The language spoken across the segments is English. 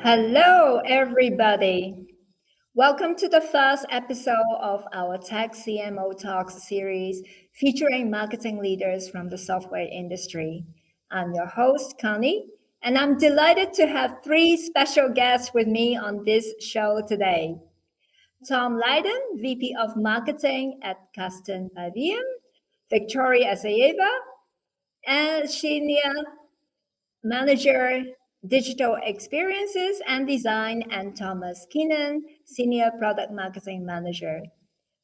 Hello, everybody. Welcome to the first episode of our Tech CMO Talks series featuring marketing leaders from the software industry. I'm your host, Connie, and I'm delighted to have three special guests with me on this show today. Tom Leyden, VP of Marketing at Kasten by Veeam, Victoria Avseyeva, and Senior Manager Digital Experiences and Design, and Thomas Keenan, Senior Product Marketing Manager.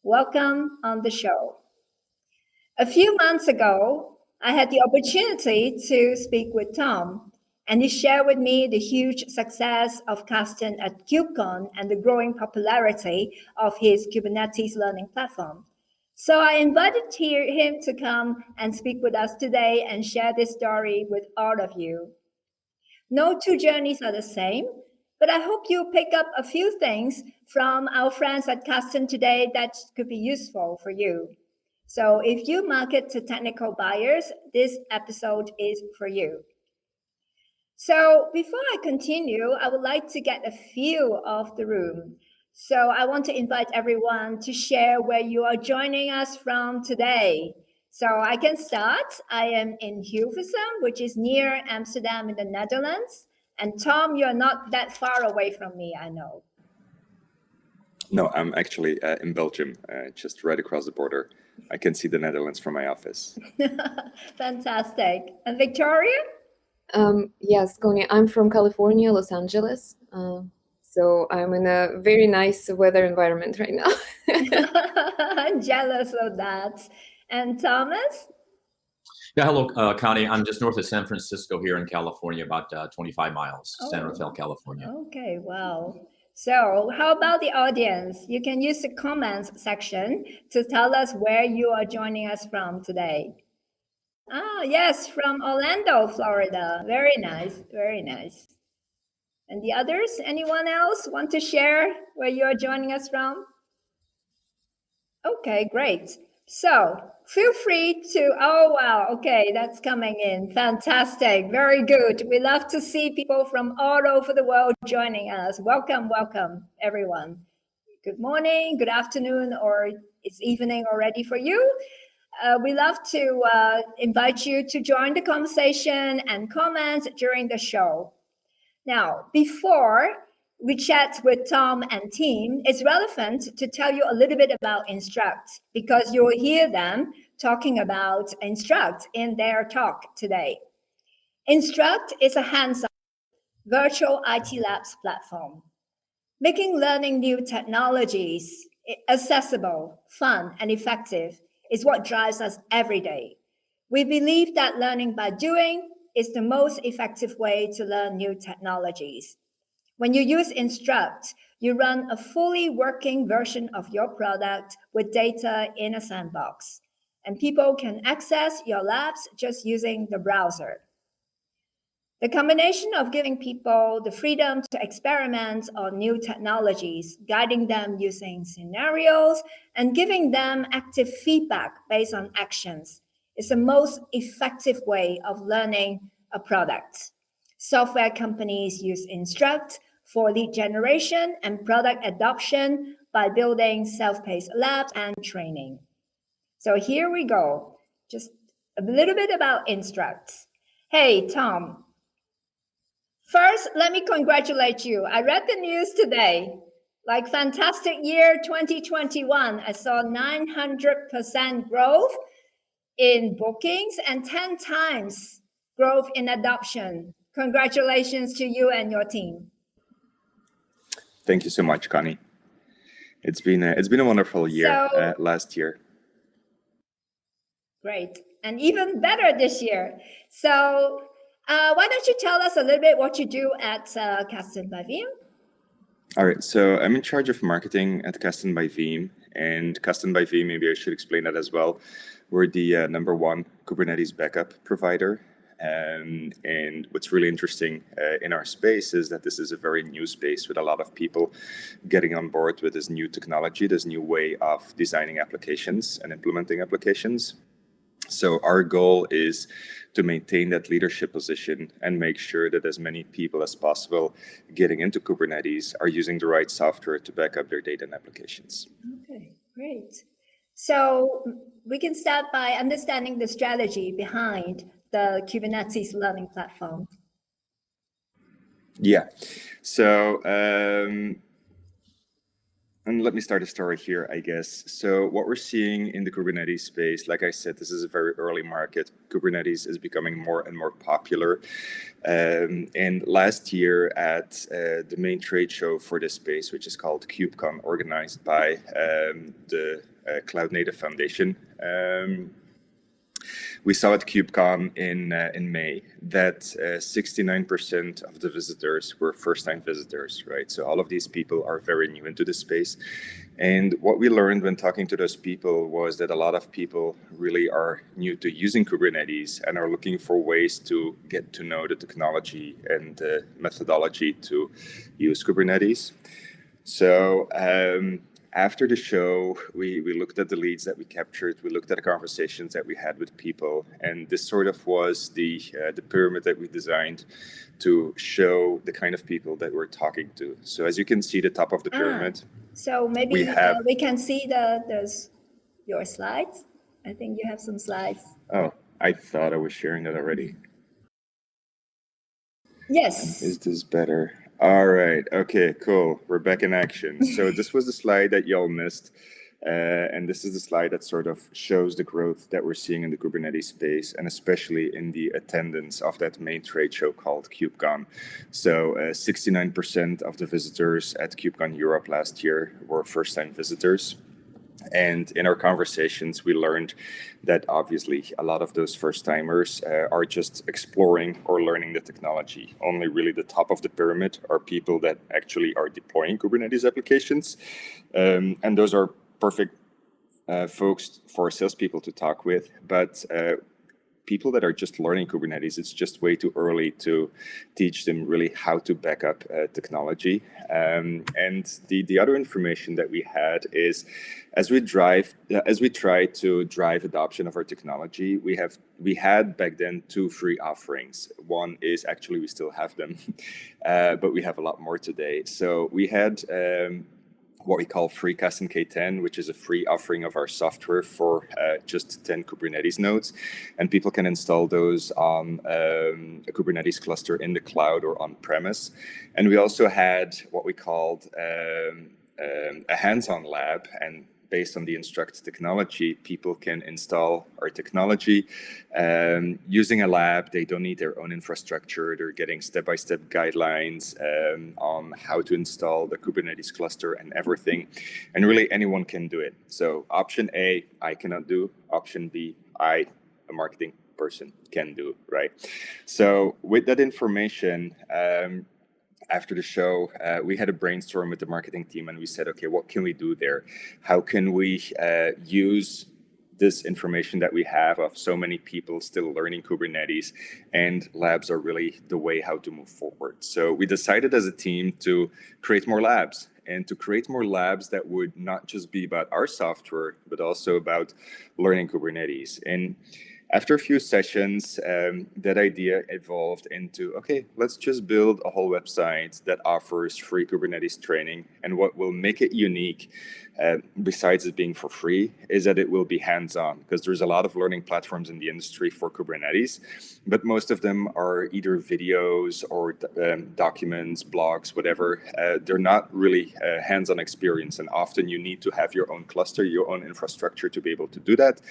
Welcome on the show. A few months ago, I had the opportunity to speak with Tom, and he shared with me the huge success of Kasten at KubeCon and the growing popularity of his Kubernetes learning platform. So I invited him to come and speak with us today and share this story with all of you. No two journeys are the same, but I hope you pick up a few things from our friends at Kasten today that could be useful for you. So if you market to technical buyers, this episode is for you. So before I continue, I would like to get a feel of the room. So I want to invite everyone to share where you are joining us from today. So I can start. I am in Hilversum, which is near Amsterdam in the Netherlands. And Tom, you're not that far away from me, I know. No, I'm actually in Belgium, just right across the border. I can see the Netherlands from my office. Fantastic. And Victoria? Yes, Connie, I'm from California, Los Angeles. So I'm in a very nice weather environment right now. I'm jealous of that. And Thomas? Yeah, hello, Connie. I'm just north of San Francisco here in California, about 25 miles, San Rafael, California. Okay, wow. So how about the audience? You can use the comments section to tell us where you are joining us from today. Yes, from Orlando, Florida. Very nice, very nice. And the others, anyone else want to share where you are joining us from? Okay, great. So feel free to, oh, wow, okay, that's coming in. Fantastic, very good. We love to see people from all over the world joining us. Welcome, welcome, everyone. Good morning, good afternoon, or it's evening already for you. We love to invite you to join the conversation and comment during the show. Now, before we chat with Tom and team, it's relevant to tell you a little bit about Instruqt, because you will hear them talking about Instruqt in their talk today. Instruqt is a hands-on virtual IT labs platform. Making learning new technologies accessible, fun, and effective is what drives us every day. We believe that learning by doing is the most effective way to learn new technologies. When you use Instruqt, you run a fully working version of your product with data in a sandbox, and people can access your labs just using the browser. The combination of giving people the freedom to experiment on new technologies, guiding them using scenarios, and giving them active feedback based on actions is the most effective way of learning a product. Software companies use Instruqt for lead generation and product adoption by building self-paced labs and training. So here we go. Just a little bit about Instruqt. Hey, Tom. First, let me congratulate you. I read the news today. Like fantastic year 2021. I saw 900% growth in bookings and 10 times growth in adoption. Congratulations to you and your team. Thank you so much, Connie. It's been a wonderful year last year. Great, and even better this year. So why don't you tell us a little bit what you do at Kasten by Veeam? All right, so I'm in charge of marketing at Kasten by Veeam, and Kasten by Veeam, maybe I should explain that as well. We're the #1 Kubernetes backup provider. And what's really interesting in our space is that this is a very new space with a lot of people getting on board with this new technology, this new way of designing applications and implementing applications. So our goal is to maintain that leadership position and make sure that as many people as possible getting into Kubernetes are using the right software to back up their data and applications. Okay, great. So we can start by understanding the strategy behind the Kubernetes learning platform. Yeah. So, and let me start a story here, I guess. So what we're seeing in the Kubernetes space, like I said, this is a very early market. Kubernetes is becoming more and more popular. And last year at the main trade show for this space, which is called KubeCon, organized by the Cloud Native Foundation, we saw at KubeCon in May that 69% of the visitors were first-time visitors, right? So all of these people are very new into the space. And what we learned when talking to those people was that a lot of people really are new to using Kubernetes and are looking for ways to get to know the technology and the methodology to use Kubernetes. So after the show, we looked at the leads that we captured, we looked at the conversations that we had with people, and this sort of was the pyramid that we designed to show the kind of people that we're talking to. So as you can see, the top of the pyramid. So maybe we can see your slides. I think you have some slides. Oh, I thought I was sharing that already. Yes. Is this better? All right. Okay, cool. We're back in action. So this was the slide that y'all missed. And this is the slide that sort of shows the growth that we're seeing in the Kubernetes space, and especially in the attendance of that main trade show called KubeCon. So 69% of the visitors at KubeCon Europe last year were first-time visitors. And in our conversations, we learned that obviously a lot of those first-timers are just exploring or learning the technology. Only really the top of the pyramid are people that actually are deploying Kubernetes applications. And those are perfect folks for salespeople to talk with. But people that are just learning Kubernetes, it's just way too early to teach them really how to back up technology. And the other information that we had is, as we try to drive adoption of our technology, we had back then 2 free offerings. One is actually we still have them, but we have a lot more today. So we had what we call free Kasten K10, which is a free offering of our software for just 10 Kubernetes nodes. And people can install those on a Kubernetes cluster in the cloud or on-premise. And we also had what we called a hands-on lab. And based on the Instruqt technology, people can install our technology using a lab. They don't need their own infrastructure. They're getting step-by-step guidelines on how to install the Kubernetes cluster and everything. And really anyone can do it. So option A, I cannot do. Option B, I, a marketing person, can do, right? So with that information, after the show, we had a brainstorm with the marketing team, and we said, okay, what can we do there? How can we use this information that we have of so many people still learning Kubernetes, and labs are really the way how to move forward. So we decided as a team to create more labs, and to create more labs that would not just be about our software, but also about learning Kubernetes. And after a few sessions, that idea evolved into, okay, let's just build a whole website that offers free Kubernetes training. And what will make it unique, besides it being for free, is that it will be hands-on, because there's a lot of learning platforms in the industry for Kubernetes, but most of them are either videos or documents, blogs, whatever. They're not really hands-on experience, and often you need to have your own cluster, your own infrastructure to be able to do that.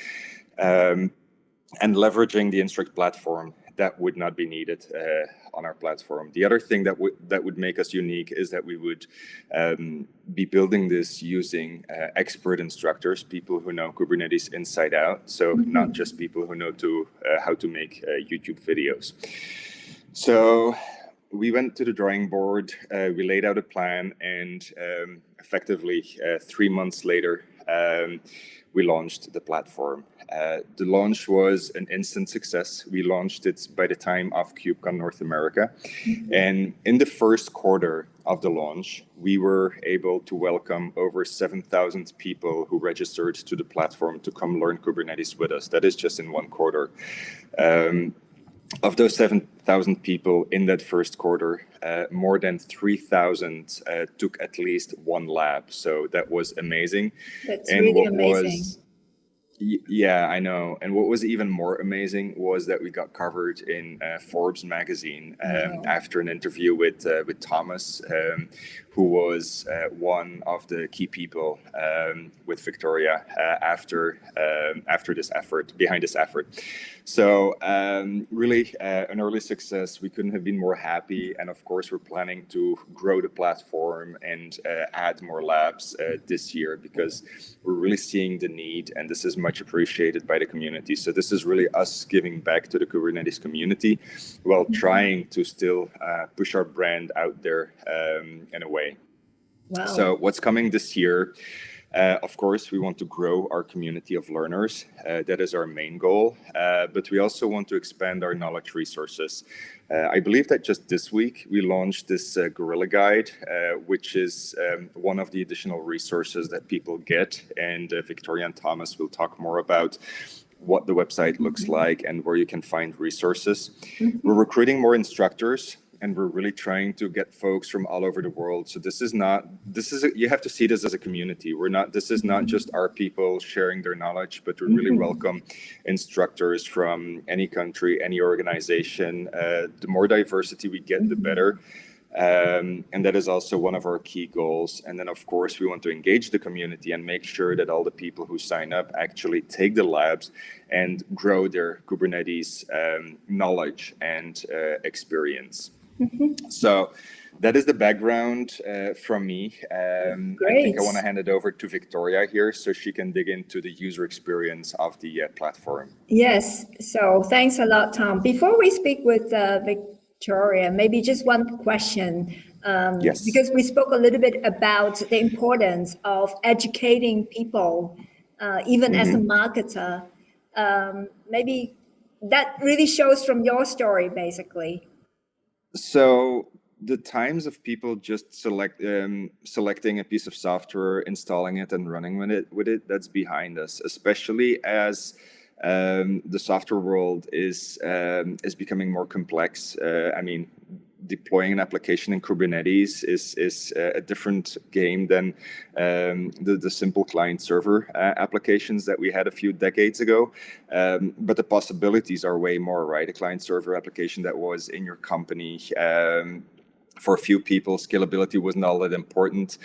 And leveraging the Instruqt platform, that would not be needed on our platform. The other thing that would make us unique is that we would be building this using expert instructors, people who know Kubernetes inside out. So not just people who know how to make YouTube videos. So we went to the drawing board, we laid out a plan, and effectively 3 months later, we launched the platform. The launch was an instant success. We launched it by the time of KubeCon North America. And in the first quarter, of the launch, we were able to welcome over 7,000 people who registered to the platform to come learn Kubernetes with us. That is just in one quarter. Of those 7,000 people in that first quarter, more than 3,000 took at least one lab. So that was amazing. That's really amazing. Yeah, I know. And what was even more amazing was that we got covered in Forbes magazine after an interview with Thomas, who was one of the key people with Victoria after this effort, behind this effort. So really an early success. We couldn't have been more happy. And of course, we're planning to grow the platform and add more labs this year, because we're really seeing the need, and this is much appreciated by the community. So this is really us giving back to the Kubernetes community while trying to still push our brand out there in a way. Wow. So what's coming this year? Of course, we want to grow our community of learners. That is our main goal. But we also want to expand our knowledge resources. I believe that just this week we launched this Gorilla Guide, which is one of the additional resources that people get. And Victoria and Thomas will talk more about what the website looks like and where you can find resources. We're recruiting more instructors, and we're really trying to get folks from all over the world. So you have to see this as a community. This is not just our people sharing their knowledge, but we really welcome instructors from any country, any organization. The more diversity we get, the better. And that is also one of our key goals. And then, of course, we want to engage the community and make sure that all the people who sign up actually take the labs and grow their Kubernetes knowledge and experience. So that is the background from me. I think I want to hand it over to Victoria here so she can dig into the user experience of the platform. Yes, so thanks a lot, Tom. Before we speak with Victoria, maybe just one question. Yes. Because we spoke a little bit about the importance of educating people, even as a marketer. Maybe that really shows from your story, basically. So the times of people just selecting a piece of software, installing it, and running with it, that's behind us. Especially as the software world is becoming more complex. Deploying an application in Kubernetes is a different game than the simple client-server applications that we had a few decades ago. But the possibilities are way more, right? A client-server application that was in your company for a few people, scalability wasn't all that important.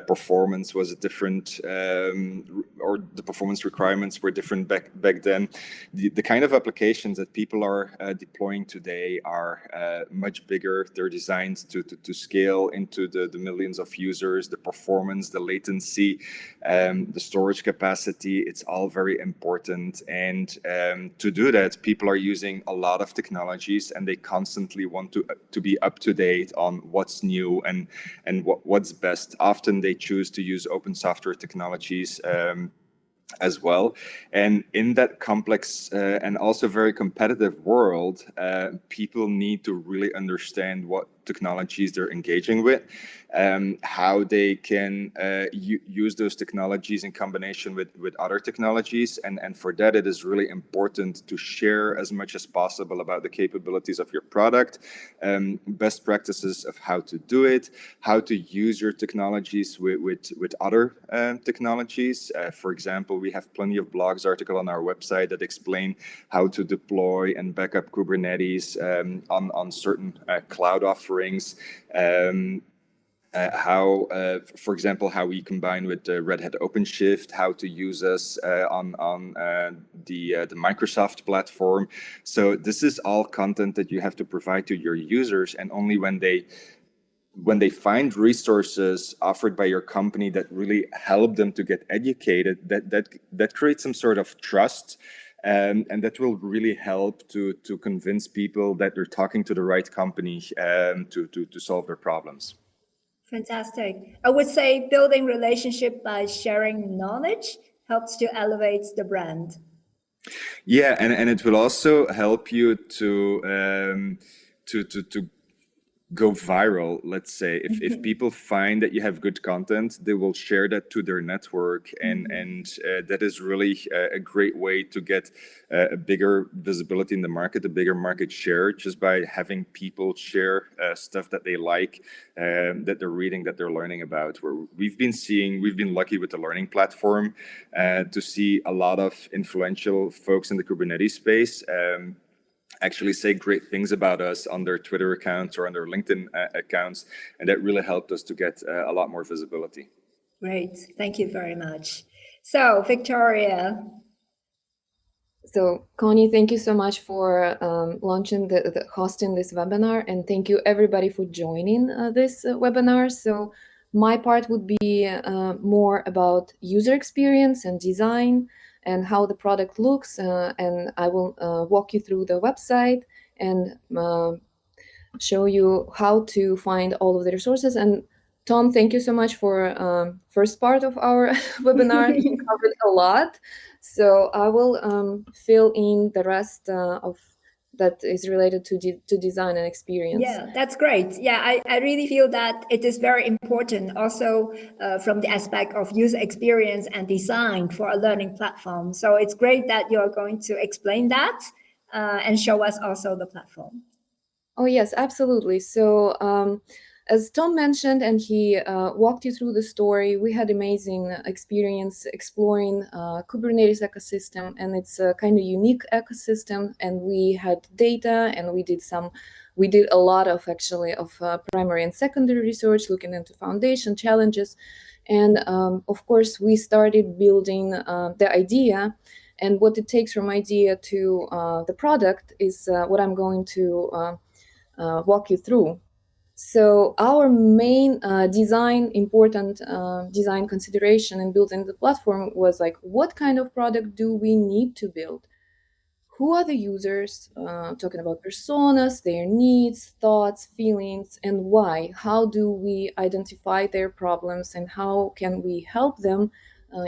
Performance was a different, or the performance requirements were different back then. The kind of applications that people are deploying today are much bigger. They're designed to scale into the millions of users. The performance, the latency, the storage capacity, it's all very important. And to do that, people are using a lot of technologies, and they constantly want to be up to date on what's new and what's best. Often they choose to use open software technologies as well. And in that complex and also very competitive world, people need to really understand what technologies they're engaging with, how they can use those technologies in combination with other technologies. And for that, it is really important to share as much as possible about the capabilities of your product, best practices of how to do it, how to use your technologies with other technologies. For example, we have plenty of blogs, articles on our website that explain how to deploy and back up Kubernetes on certain cloud offerings. How, for example, how we combine with Red Hat OpenShift, how to use us on the Microsoft platform. So this is all content that you have to provide to your users, and only when they find resources offered by your company that really help them to get educated, that creates some sort of trust. And that will really help to convince people that they're talking to the right company to solve their problems. Fantastic. I would say building relationship by sharing knowledge helps to elevate the brand. Yeah, and it will also help you to go viral, let's say. If people find that you have good content, they will share that to their network, and that is really a great way to get a bigger visibility in the market, a bigger market share, just by having people share stuff that they like, that they're reading, that they're learning about. Where we've been lucky with the learning platform to see a lot of influential folks in the Kubernetes space actually say great things about us on their Twitter accounts or on their LinkedIn accounts. And that really helped us to get a lot more visibility. Great. Thank you very much. So, Victoria. So, Connie, thank you so much for launching hosting this webinar. And thank you everybody for joining this webinar. So my part would be more about user experience and design and how the product looks. And I will walk you through the website and show you how to find all of the resources. And Tom, thank you so much for first part of our webinar. You covered a lot. So I will fill in the rest of that is related to design and experience. Yeah, that's great. Yeah, I really feel that it is very important also from the aspect of user experience and design for a learning platform. So it's great that you're going to explain that and show us also the platform. Oh, yes, absolutely. So as Tom mentioned, and he walked you through the story, we had amazing experience exploring Kubernetes ecosystem, and it's a kind of unique ecosystem. And we had data, and we did a lot of primary and secondary research, looking into foundation challenges. And of course, we started building the idea. And what it takes from idea to the product is what I'm going to walk you through. So our main important design consideration in building the platform was like, what kind of product do we need to build? Who are the users? Talking about personas, their needs, thoughts, feelings, and why? How do we identify their problems, and how can we help them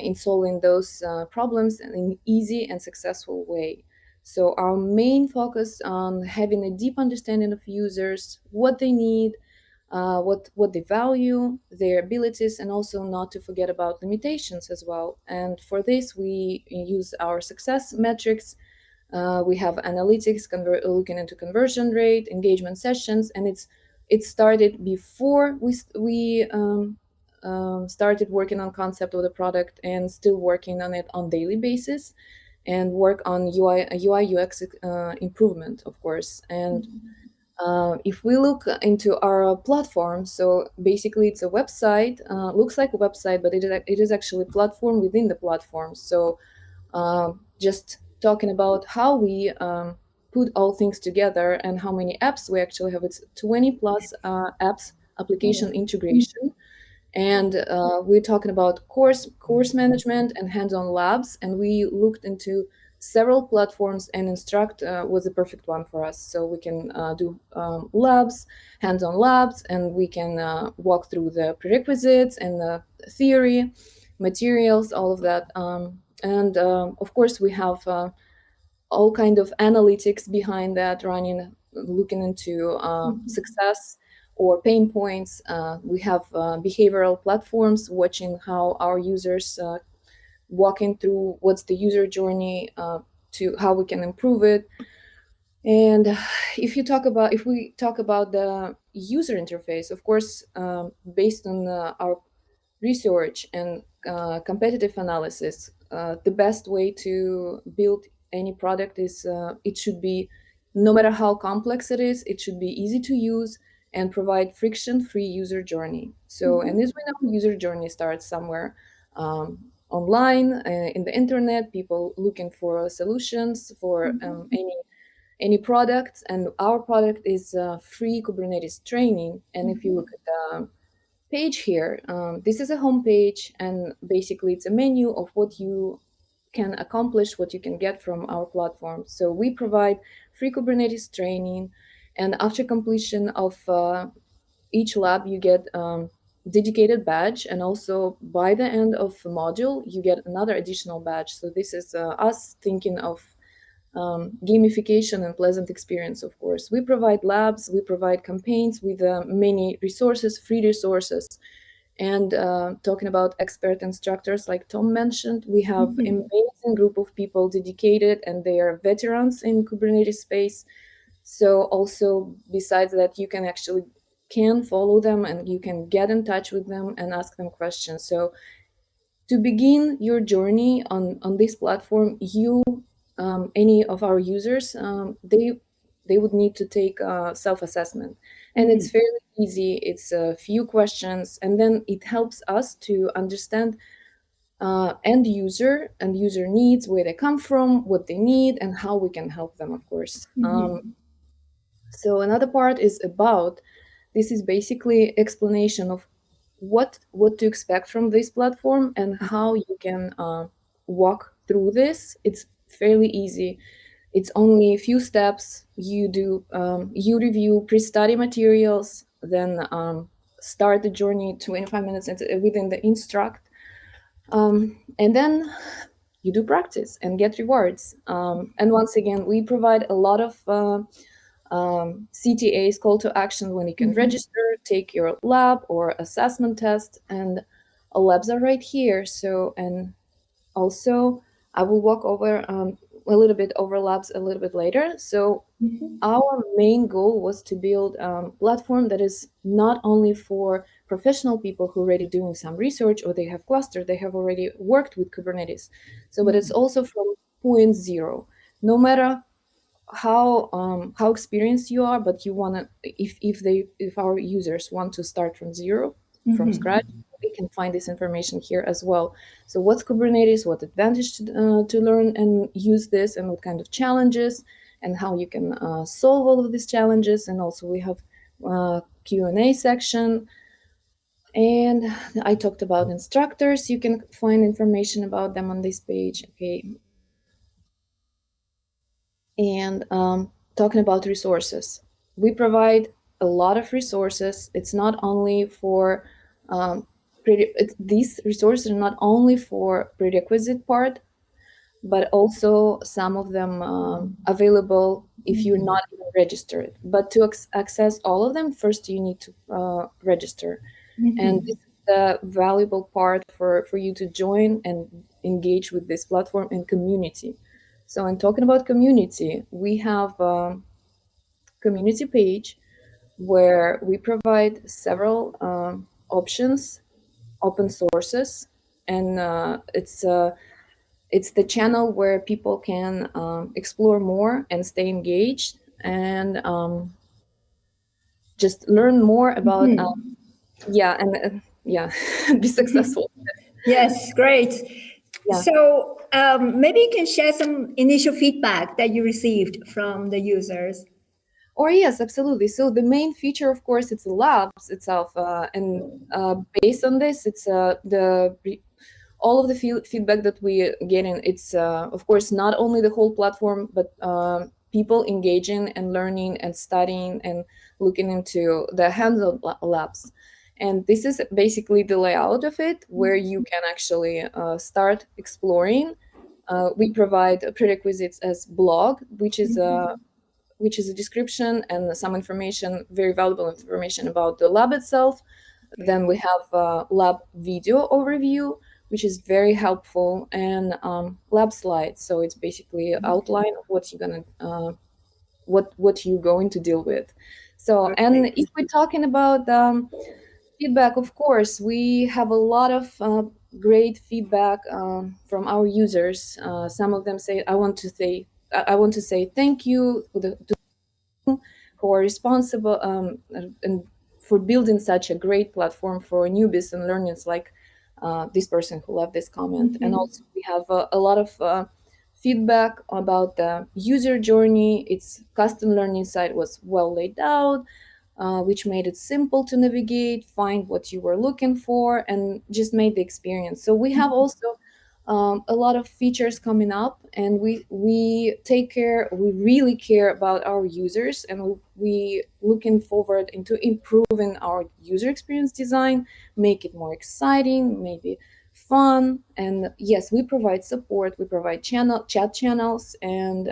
in solving those problems in an easy and successful way? So our main focus on having a deep understanding of users, what they need, what they value, their abilities, and also not to forget about limitations as well. And for this, we use our success metrics. We have analytics looking into conversion rate, engagement sessions, and it started before we started working on concept of the product, and still working on it on daily basis, and work on UI UX improvement, of course. And if we look into our platform, so basically it's a website, looks like a website, but it is actually a platform within the platform. So just talking about how we put all things together and how many apps we actually have. It's 20 plus apps, application integration. And we're talking about course management and hands-on labs. And we looked into several platforms, and Instruqt was the perfect one for us. So we can do labs, hands-on labs, and we can walk through the prerequisites and the theory, materials, all of that. And of course, we have all kind of analytics behind that running, looking into success or pain points. We have behavioral platforms watching how our users walking through what's the user journey to how we can improve it. And if we talk about the user interface, of course, based on our research and competitive analysis, the best way to build any product is it should be, no matter how complex it is, it should be easy to use and provide friction-free user journey. So, and as we know, user journey starts somewhere online, in the internet, people looking for solutions for any products. And our product is free Kubernetes training. And if you look at the page here, this is a home page, and basically it's a menu of what you can accomplish, what you can get from our platform. So we provide free Kubernetes training, and after completion of each lab, you get dedicated badge, and also by the end of the module, you get another additional badge. So this is us thinking of gamification and pleasant experience, of course. We provide labs, we provide campaigns with many resources, free resources. And talking about expert instructors, like Tom mentioned, we have amazing group of people dedicated, and they are veterans in Kubernetes space. So also, besides that, you can follow them and you can get in touch with them and ask them questions. So to begin your journey on this platform, any of our users, they would need to take a self-assessment. And it's fairly easy. It's a few questions, and then it helps us to understand end user needs, where they come from, what they need, and how we can help them, of course. So another part is this is basically explanation of what to expect from this platform and how you can walk through this. It's fairly easy. It's only a few steps. You review pre-study materials, then start the journey 25 minutes within the Instruqt, and then you do practice and get rewards. And once again, we provide a lot of CTAs, call to action, when you can register, take your lab or assessment test, and labs are right here. So, and also I will walk over a little bit over labs a little bit later. So our main goal was to build a platform that is not only for professional people who are already doing some research, or they have clustered, they have already worked with Kubernetes. So, but it's also from point zero. No matter how experienced you are, but you want to, if our users want to start from zero, from scratch, they can find this information here as well. So what's Kubernetes, what advantage to learn and use this, and what kind of challenges, and how you can solve all of these challenges. And also we have Q&A section. And I talked about instructors. You can find information about them on this page. Okay. And talking about resources, we provide a lot of resources. It's not only for these resources are not only for prerequisite part, but also some of them available if you're not even registered. But to access all of them, first you need to register. And this is the valuable part for you to join and engage with this platform and community. So in talking about community, we have a community page where we provide several options, open sources, and it's the channel where people can explore more and stay engaged and just learn more about be successful. Yes, great. Yeah. So maybe you can share some initial feedback that you received from the users. Or yes, absolutely. So the main feature, of course, it's the labs itself, and based on this, it's all of the feedback that we get in. It's of course not only the whole platform, but people engaging and learning and studying and looking into the hands-on labs. And this is basically the layout of it, where you can actually start exploring. We provide prerequisites as blog, which is a description and some information, very valuable information about the lab itself. Then we have a lab video overview, which is very helpful, and lab slides. So it's basically an outline of what you're gonna, what you're going to deal with. So, and if we're talking about feedback, of course, we have a lot of great feedback from our users. Some of them say, I want to say thank you to who are responsible and for building such a great platform for newbies and learners, like this person who left this comment. And also we have a lot of feedback about the user journey. Its custom learning site was well laid out, which made it simple to navigate, find what you were looking for, and just made the experience. So we have also a lot of features coming up, and we really care about our users, and we looking forward into improving our user experience design, make it more exciting, maybe fun. And yes, we provide support, we provide chat channels, and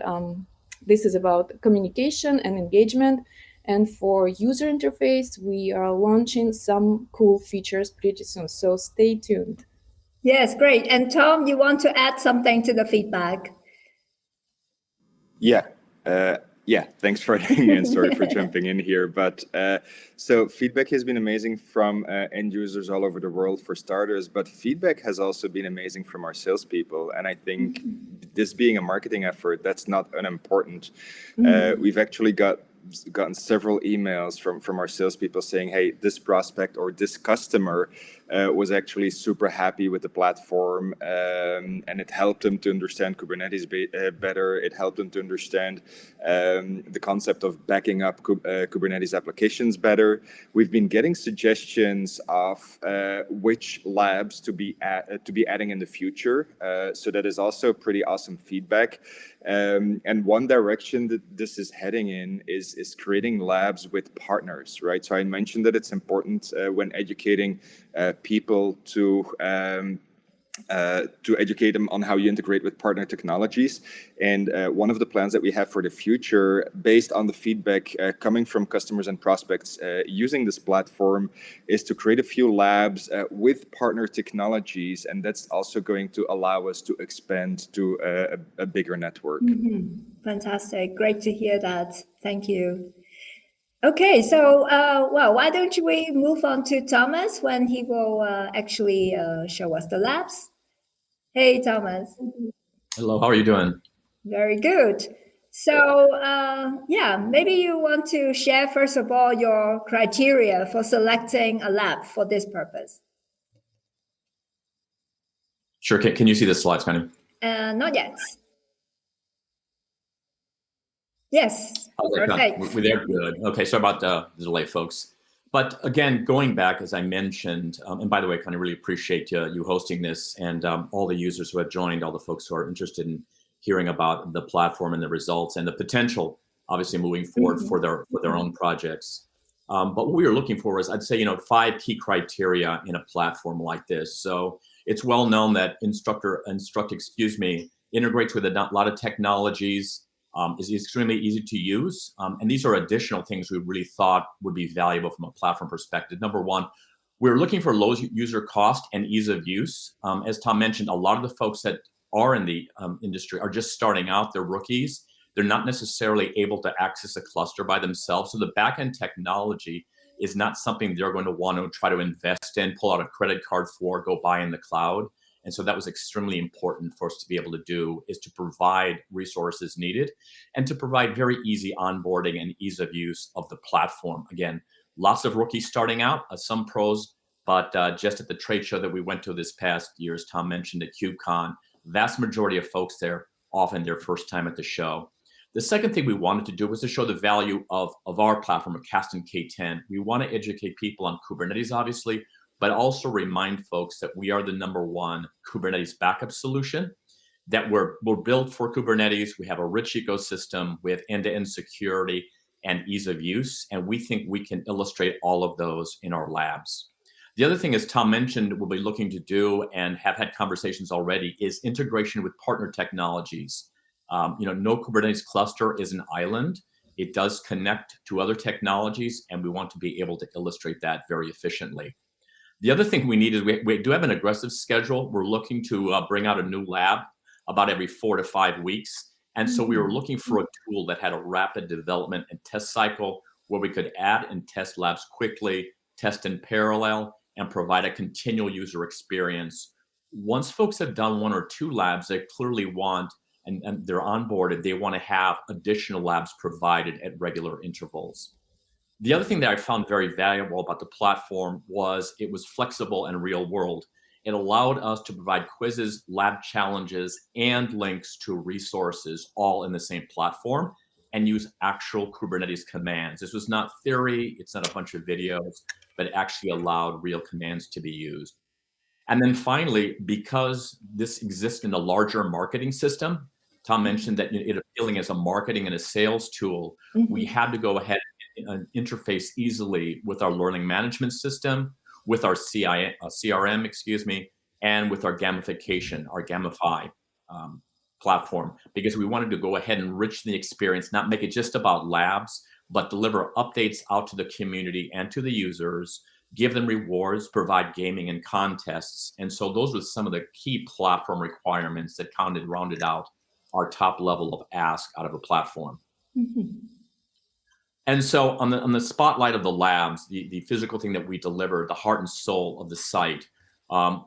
this is about communication and engagement. And for user interface, we are launching some cool features pretty soon, so stay tuned. Yes, great. And Tom, you want to add something to the feedback? Yeah, thanks for letting me in. Sorry for jumping in here. But so feedback has been amazing from end users all over the world for starters, but feedback has also been amazing from our salespeople. And I think this being a marketing effort, that's not unimportant. We've actually gotten several emails from our salespeople saying, hey, this prospect or this customer was actually super happy with the platform, and it helped them to understand Kubernetes better. It helped them to understand the concept of backing up Kubernetes applications better. We've been getting suggestions of which labs to be adding in the future. So that is also pretty awesome feedback. And one direction that this is heading in is creating labs with partners, right? So I mentioned that it's important when educating people to educate them on how you integrate with partner technologies. And one of the plans that we have for the future, based on the feedback coming from customers and prospects using this platform, is to create a few labs with partner technologies. And that's also going to allow us to expand to a bigger network. Fantastic. Great to hear that. Thank you. Okay, so, well, why don't we move on to Thomas when he will actually show us the labs? Hey, Thomas. Hello, how are you doing? Very good. So, yeah, maybe you want to share, first of all, your criteria for selecting a lab for this purpose. Sure, can you see the slides, Connie? Not yet. Yes, perfect. We're there, good. Okay, sorry about the delay, folks. But again, going back, as I mentioned, and by the way, Connie, really appreciate you hosting this, and all the users who have joined, all the folks who are interested in hearing about the platform and the results and the potential, obviously moving forward for their own projects. But what we were looking for was, I'd say, 5 key criteria in a platform like this. So it's well known that Instruqt, integrates with a lot of technologies. Is extremely easy to use. And these are additional things we really thought would be valuable from a platform perspective. Number one, we're looking for low user cost and ease of use. As Tom mentioned, a lot of the folks that are in the industry are just starting out, they're rookies. They're not necessarily able to access a cluster by themselves. So the backend technology is not something they're going to want to try to invest in, pull out a credit card for, go buy in the cloud. And so that was extremely important for us to be able to do, is to provide resources needed and to provide very easy onboarding and ease of use of the platform. Again, lots of rookies starting out, some pros, but just at the trade show that we went to this past year, as Tom mentioned at KubeCon, vast majority of folks there, often their first time at the show. The second thing we wanted to do was to show the value of our platform, of Kasten K10. We want to educate people on Kubernetes, obviously, but also remind folks that we are the #1 Kubernetes backup solution, that we're built for Kubernetes. We have a rich ecosystem with end-to-end security and ease of use, and we think we can illustrate all of those in our labs. The other thing, as Tom mentioned, we'll be looking to do and have had conversations already, is integration with partner technologies. No Kubernetes cluster is an island. It does connect to other technologies, and we want to be able to illustrate that very efficiently. The other thing we need is we do have an aggressive schedule. We're looking to bring out a new lab about every 4 to 5 weeks. And so we were looking for a tool that had a rapid development and test cycle where we could add and test labs quickly, test in parallel, and provide a continual user experience. Once folks have done 1 or 2 labs, they clearly want, and they're onboarded, they want to have additional labs provided at regular intervals. The other thing that I found very valuable about the platform was it was flexible and real world. It allowed us to provide quizzes, lab challenges, and links to resources all in the same platform and use actual Kubernetes commands. This was not theory, it's not a bunch of videos, but it actually allowed real commands to be used. And then finally, because this exists in a larger marketing system, Tom mentioned that it appealing as a marketing and a sales tool, we had to go ahead and interface easily with our learning management system, with our CRM, and with our gamification, our Gamify platform, because we wanted to go ahead and enrich the experience, not make it just about labs, but deliver updates out to the community and to the users, give them rewards, provide gaming and contests. And so those were some of the key platform requirements that rounded out our top level of ask out of a platform. And so on the spotlight of the labs, the physical thing that we deliver, the heart and soul of the site,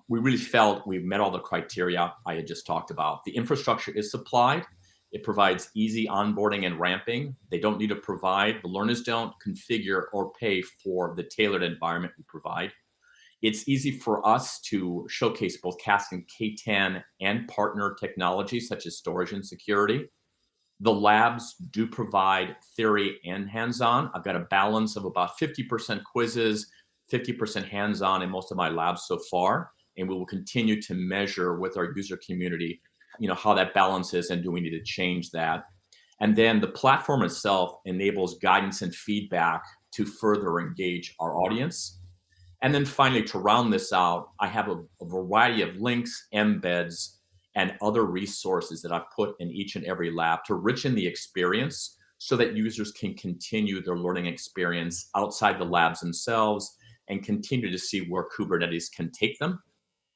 we really felt we met all the criteria I had just talked about. The infrastructure is supplied. It provides easy onboarding and ramping. They don't need to provide, the learners don't configure or pay for the tailored environment we provide. It's easy for us to showcase both Kasten K10 and partner technologies such as storage and security. The labs do provide theory and hands-on. I've got a balance of about 50% quizzes, 50% hands-on in most of my labs so far, and we will continue to measure with our user community, how that balance is and do we need to change that. And then the platform itself enables guidance and feedback to further engage our audience. And then finally, to round this out, I have a variety of links, embeds, and other resources that I've put in each and every lab to richen the experience so that users can continue their learning experience outside the labs themselves and continue to see where Kubernetes can take them.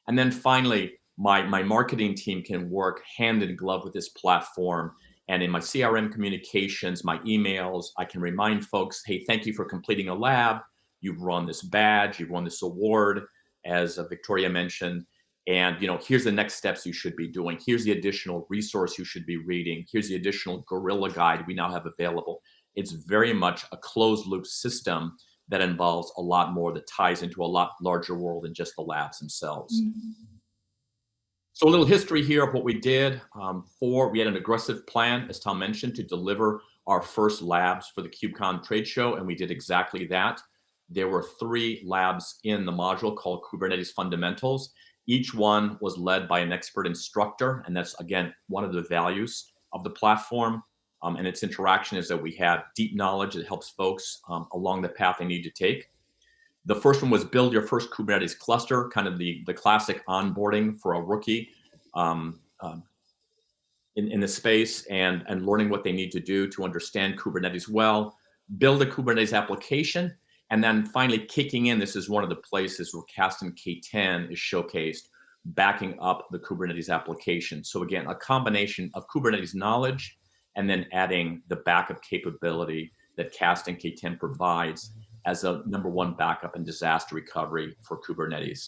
And then finally, my marketing team can work hand in glove with this platform. And in my CRM communications, my emails, I can remind folks, hey, thank you for completing a lab. You've won this badge, you've won this award, as Victoria mentioned. And here's the next steps you should be doing. Here's the additional resource you should be reading. Here's the additional Gorilla guide we now have available. It's very much a closed loop system that involves a lot more, that ties into a lot larger world than just the labs themselves. So a little history here of what we did. We had an aggressive plan, as Tom mentioned, to deliver our first labs for the KubeCon trade show, and we did exactly that. There were 3 labs in the module called Kubernetes Fundamentals. Each one was led by an expert instructor, and that's, again, one of the values of the platform and its interaction is that we have deep knowledge that helps folks along the path they need to take. The first one was build your first Kubernetes cluster, kind of the classic onboarding for a rookie in the space and learning what they need to do to understand Kubernetes well, build a Kubernetes application, and then finally kicking in. This is one of the places where Kasten K10 is showcased, backing up the Kubernetes application. So again, a combination of Kubernetes knowledge and then adding the backup capability that Kasten K10 provides as a #1 backup and disaster recovery for Kubernetes.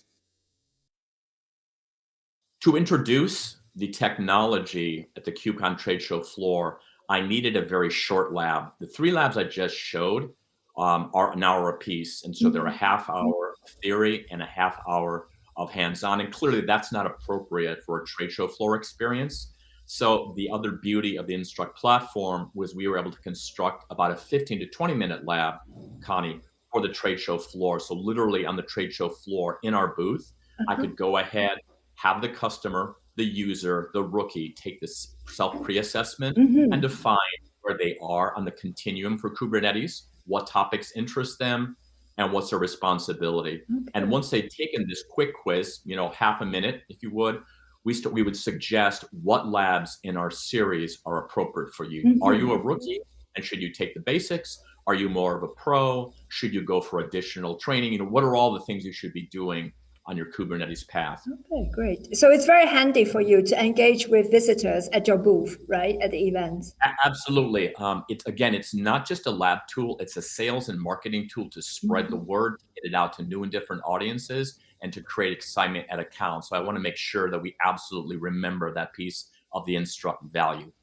To introduce the technology at the KubeCon trade show floor, I needed a very short lab. The 3 labs I just showed are an hour apiece, and so they're a half hour of theory and a half hour of hands-on, and clearly that's not appropriate for a trade show floor experience. So the other beauty of the Instruqt platform was we were able to construct about a 15 to 20 minute lab, Connie, for the trade show floor. So literally on the trade show floor in our booth, I could go ahead, have the customer, the user, the rookie take this self-pre-assessment and define where they are on the continuum for Kubernetes, what topics interest them, and what's their responsibility. And once they've taken this quick quiz, half a minute, if you would, we would suggest what labs in our series are appropriate for you. Are you a rookie? And should you take the basics? Are you more of a pro? Should you go for additional training? What are all the things you should be doing on your Kubernetes path? Okay, great. So it's very handy for you to engage with visitors at your booth, right, at the events. Absolutely. It's not just a lab tool. It's a sales and marketing tool to spread the word, to get it out to new and different audiences, and to create excitement at accounts. So I want to make sure that we absolutely remember that piece of the Instruqt value.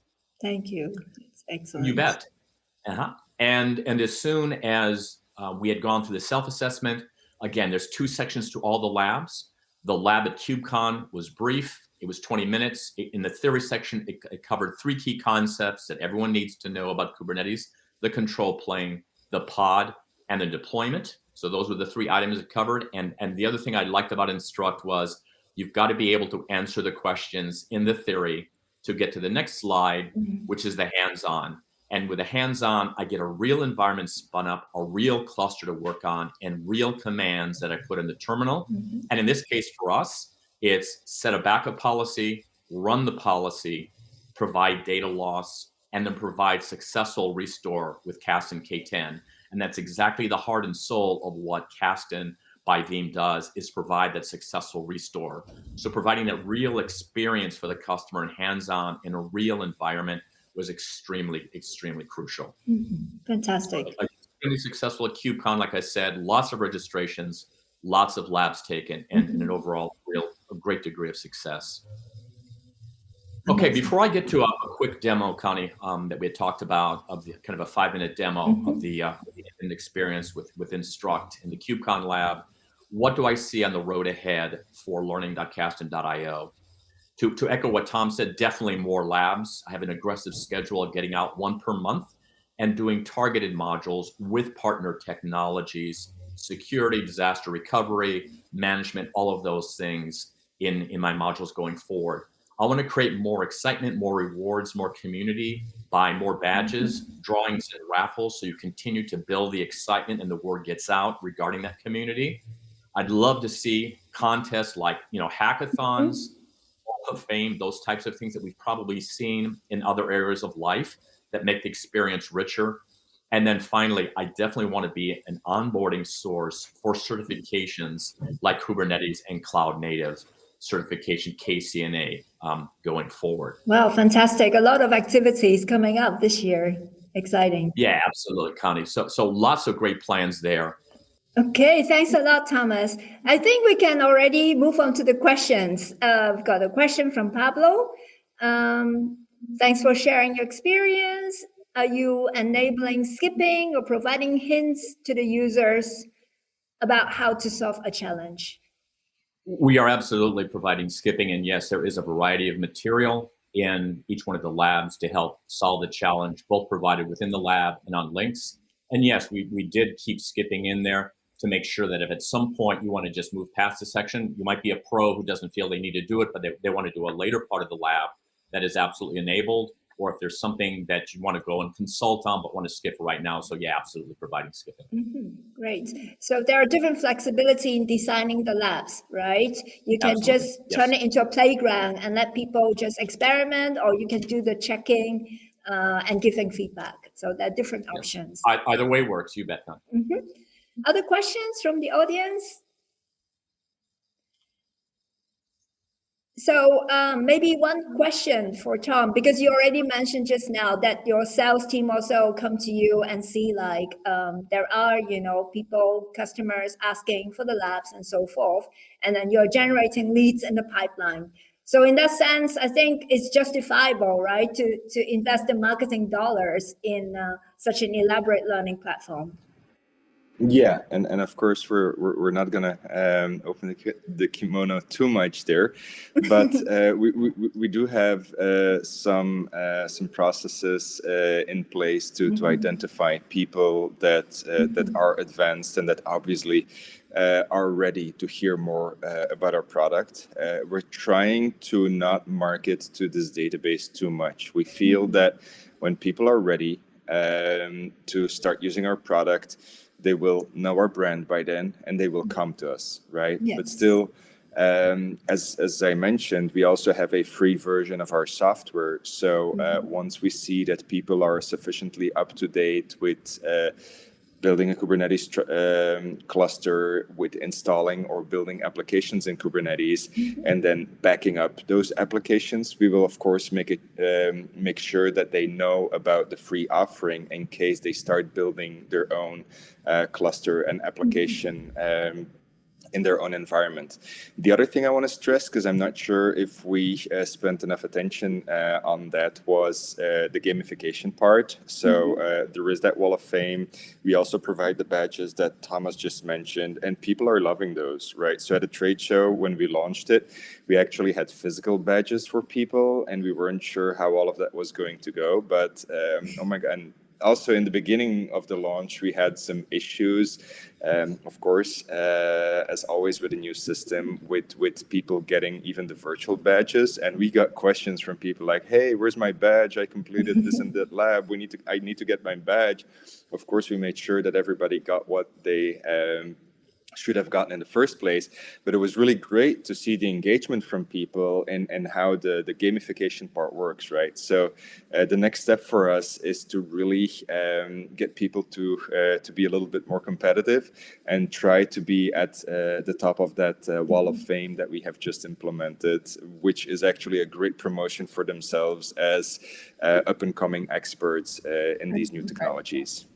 Thank you. It's excellent. You bet. And as soon as we had gone through the self-assessment, again, there's 2 sections to all the labs. The lab at KubeCon was brief. It was 20 minutes. In the theory section, it covered 3 key concepts that everyone needs to know about Kubernetes: the control plane, the pod, and the deployment. So those were the 3 items it covered. And the other thing I liked about Instruqt was you've got to be able to answer the questions in the theory to get to the next slide, which is the hands-on. And with the hands-on, I get a real environment spun up, a real cluster to work on, and real commands that I put in the terminal. And in this case for us, It's set a backup policy, run the policy, provide data loss, and then provide successful restore with Kasten K10. And that's exactly the heart and soul of what Kasten by Veeam does, is provide that successful restore. So providing that real experience for the customer and hands-on in a real environment was extremely, extremely crucial. Fantastic. Extremely successful at KubeCon, like I said, lots of registrations, lots of labs taken, and an overall a great degree of success. Okay, before I get to a quick demo, Connie, that we had talked about, of the kind of a 5-minute demo of the experience with Instruqt in the KubeCon lab, what do I see on the road ahead for learning.kasten.io? To echo what Tom said, definitely more labs. I have an aggressive schedule of getting out 1 per month and doing targeted modules with partner technologies, security, disaster recovery, management, all of those things in my modules going forward. I want to create more excitement, more rewards, more community, buy more badges, drawings, and raffles, so you continue to build the excitement and the word gets out regarding that community. I'd love to see contests like, hackathons, Hall of Fame, those types of things that we've probably seen in other areas of life that make the experience richer. And then finally, I definitely want to be an onboarding source for certifications like Kubernetes and Cloud Native certification, KCNA, going forward. Wow, fantastic. A lot of activities coming up this year. Exciting. Yeah, absolutely, Connie. So lots of great plans there. Okay, thanks a lot, Thomas. I think we can already move on to the questions. I've got a question from Pablo. Thanks for sharing your experience. Are you enabling skipping or providing hints to the users about how to solve a challenge? We are absolutely providing skipping, and yes, there is a variety of material in each one of the labs to help solve the challenge, both provided within the lab and on links. And yes, we did keep skipping in there to make sure that if at some point you want to just move past the section, you might be a pro who doesn't feel they need to do it, but they want to do a later part of the lab, that is absolutely enabled. Or if there's something that you want to go and consult on but want to skip right now. So yeah, absolutely providing skipping. Great. So there are different flexibility in designing the labs, right? You can just turn it into a playground and let people just experiment, or you can do the checking and giving feedback. So there are different options. Either way works, you bet. Other questions from the audience? So maybe one question for Tom, because you already mentioned just now that your sales team also come to you and see like there are, people, customers asking for the labs and so forth, and then you're generating leads in the pipeline. So in that sense, I think it's justifiable, right, to invest the marketing dollars in such an elaborate learning platform. Yeah, and of course we're not gonna open the kimono too much there, but we do have some processes in place to identify people that are advanced and that obviously are ready to hear more about our product. We're trying to not market to this database too much. We feel that when people are ready to start using our product, they will know our brand by then and they will come to us, right? Yes. But still, as I mentioned, we also have a free version of our software. So once we see that people are sufficiently up to date with building a Kubernetes cluster, with installing or building applications in Kubernetes, and then backing up those applications, we will of course make sure that they know about the free offering in case they start building their own cluster and application in their own environment. The other thing I want to stress, because I'm not sure if we spent enough attention on that, was the gamification part. So there is that wall of fame. We also provide the badges that Thomas just mentioned, and people are loving those, right? So at a trade show, when we launched it, we actually had physical badges for people, and we weren't sure how all of that was going to go. But oh my God. And also in the beginning of the launch, we had some issues, of course, as always with a new system, with people getting even the virtual badges. And we got questions from people like, hey, where's my badge? I completed this and that lab. I need to get my badge. Of course, we made sure that everybody got what they should have gotten in the first place. But it was really great to see the engagement from people and how the gamification part works, right? So the next step for us is to really get people to be a little bit more competitive and try to be at the top of that wall of fame that we have just implemented, which is actually a great promotion for themselves as up-and-coming experts in these new technologies.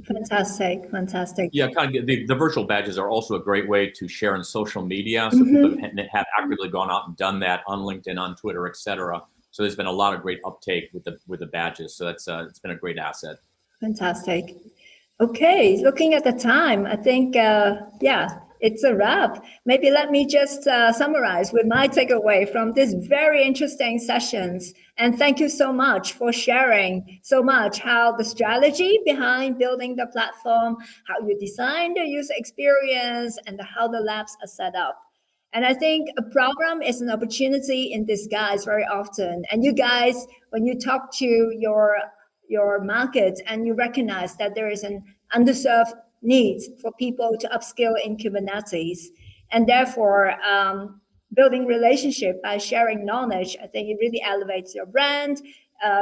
Fantastic, fantastic. Yeah, kind of the virtual badges are also a great way to share on social media. So people have actively gone out and done that on LinkedIn, on Twitter, etc. So there's been a lot of great uptake with the badges. So that's it's been a great asset. Fantastic. Okay, looking at the time, I think, yeah, it's a wrap. Maybe let me just summarize with my takeaway from this very interesting sessions. And thank you so much for sharing so much how the strategy behind building the platform, how you design the user experience, and how the labs are set up. And I think a program is an opportunity in disguise very often. And you guys, when you talk to your market and you recognize that there is an underserved need for people to upskill in Kubernetes, and therefore building relationship by sharing knowledge, I think it really elevates your brand.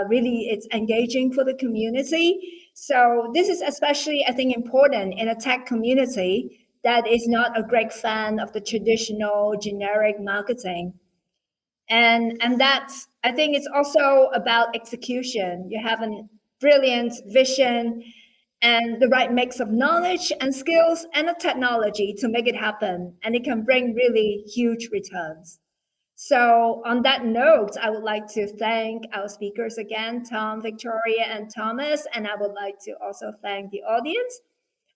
Really, it's engaging for the community. So this is especially, I think, important in a tech community that is not a great fan of the traditional generic marketing. And that's, I think it's also about execution. You have a brilliant vision and the right mix of knowledge and skills and a technology to make it happen. And it can bring really huge returns. So on that note, I would like to thank our speakers again, Tom, Victoria, and Thomas. And I would like to also thank the audience.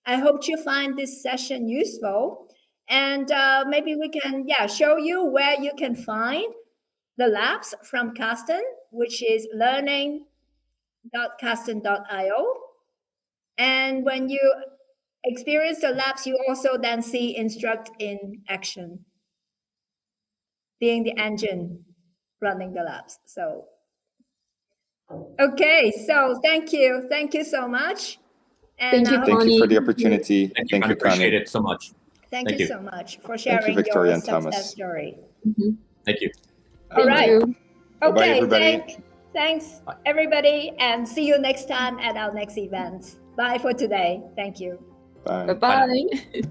I hope you find this session useful. And maybe we can show you where you can find the labs from Kasten, which is learning.kasten.io. And when you experience the labs, you also then see Instruqt in action, being the engine running the labs. So, okay, so thank you so much. And Thank you for the opportunity. Thank you, Connie. Appreciate it so much. Thank you so much for sharing Victoria your and Thomas. success story. Thank you. All right. You. Okay. Bye, everybody. Thanks, everybody, and see you next time at our next event. Bye for today. Thank you. Bye. Bye-bye.